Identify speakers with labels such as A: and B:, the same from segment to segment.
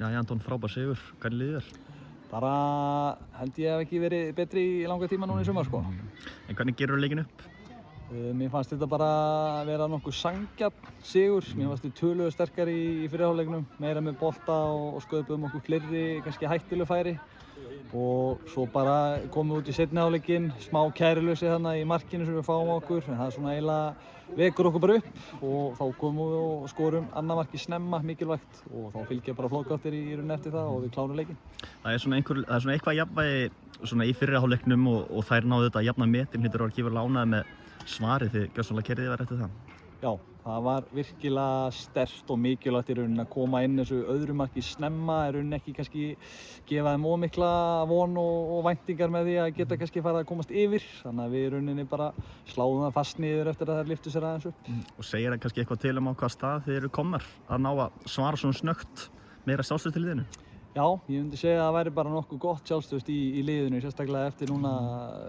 A: Já, Anton, frábær sigur. Hvernig líður þér?
B: Bara held ég hef ekki verið betri í langa tíma núna í sumar sko.
A: En hvernig gerur leikinn upp?
B: Mér fannst þetta bara vera nokkuð sanngjarn sigur. Mér fannst við töluvert sterkari í fyrri hálfleiknum, meira með bolta og sköpuðum okkur fleiri kannski hættuleg færi. Og svo bara komum við út í seinni hálfleikinn, smá kæruleysi þarna í markinu sem við fáum á okkur, en það er svona eiginlega vekur okkur bara upp og þá komum við og skorum annað marki snemma, mikilvægt, og þá fylgja bara flóðgáttir í rauninni eftir það og við klárum leikinn.
A: Það er svona eitthvað jafnvægi svona í fyrri hálfleiknum og þær náðu þetta að jafna metin, hlýtur að vera gífurlega ánægðir með svarið þið gjörsamlega keyrið yfir eftir það.
B: Já, það var virkilega sterkt og mikilvægt í rauninni að koma inn þessu öðru marki snemma, í rauninni ekki kannski gefa þeim of mikla von og væntingar með því að geta kannski farið að komast yfir, þannig að við í rauninni bara sláðum það fast niður eftir að þær lyftu sér aðeins upp.
A: Og segir það kannski eitthvað til á hvaða stað þið eru komnar að ná að svara svona snöggt meira sjálfstraust til liðinu?
B: Já, ég myndi segja að það væri bara nokkuð gott sjálfstraust í liðinu, sérstaklega eftir núna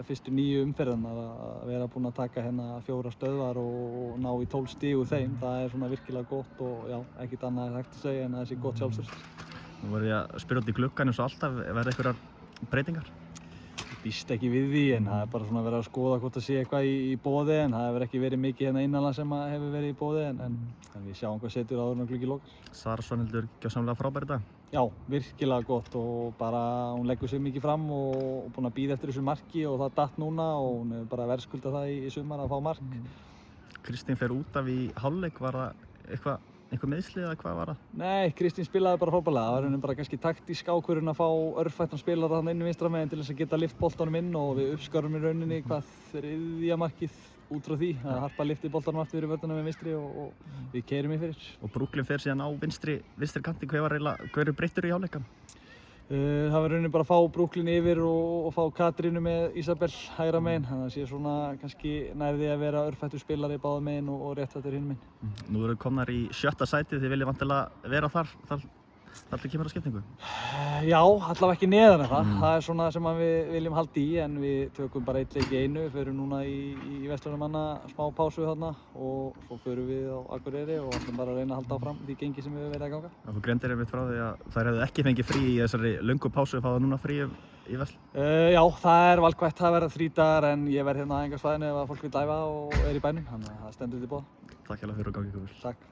B: fyrstu 9 umferðina að vera búin að taka hérna 4 stöðvar og ná í 12 stig úr þeim. Það er svona virkilega gott og já, ekkert annað hægt að segja en að það sé gott sjálfstraust.
A: Nú verð ég að spyrja út í gluggann eins og alltaf, verða einhverjar breytingar?
B: Ég býst ekki við því, en það er bara svona verið að skoða hvort það sé eitthvað í boði, en það hefur ekki verið mikið hérna innanlands sem hefur verið í boði, en við sjáum hvað setur áður en gluggi lokar.
A: Sara Svanhildur gjörsamlega frábær í dag.
B: Já, virkilega gott og bara hún leggur sig mikið fram og búin að bíða eftir þessu marki og það datt núna og hún hefur bara verðskuldað það í sumar að fá mark.
A: Kristín fer út af í hálfleik, var það einhver meiðsli eða hvað var það?
B: Nei, Kristín spilaði bara frábærlega. Það var rauninni bara kannski taktísk ákvörðun að fá örfættan spilara þarna inn í vinstra megin til þess að geta lyft boltanum inn og við uppskörum í rauninni hvað 3. markið út frá því að Harpa lyfti boltanum aftur fyrir vörðuna með vinstri og við keyrum í fyrir.
A: Og Brooklyn fer síðan á vinstri kanti, hver er breyttur í hálfleikann?
B: Það var rauninni bara að fá Brooklyn yfir og fá Katrínu með Isabel hægra megin. Þannig að það sé svona kannski nærði að vera örfættur spilari báða megin og réttfættur hinn megin.
A: Nú eru komnar í 7. sæti, þið viljið vantilega vera þar til kemur að skiptingu?
B: Já, allavega ekki neðan það. Það er svona sem við viljum halda í, en við tökum bara einn leik í einu. Við förum núna í Vestlunamanna smá pásu þarna og svo förum við á Akureyri og ætlum bara að reyna að halda áfram því gengi sem við hefur verið að ganga.
A: Þú greindir einmitt frá því að þær hefðu ekki fengið frí í þessari löngu pásu, fá það núna frí í Vesl?
B: Já, það er valkvætt að vera 3 dagar, en ég verð hérna á æfingasvæðinu ef að fólk vil æfa og er í bænum, þannig að það stendur til boða.
A: Takk hérlega fyrir og gangi ykkur vel.
B: Takk.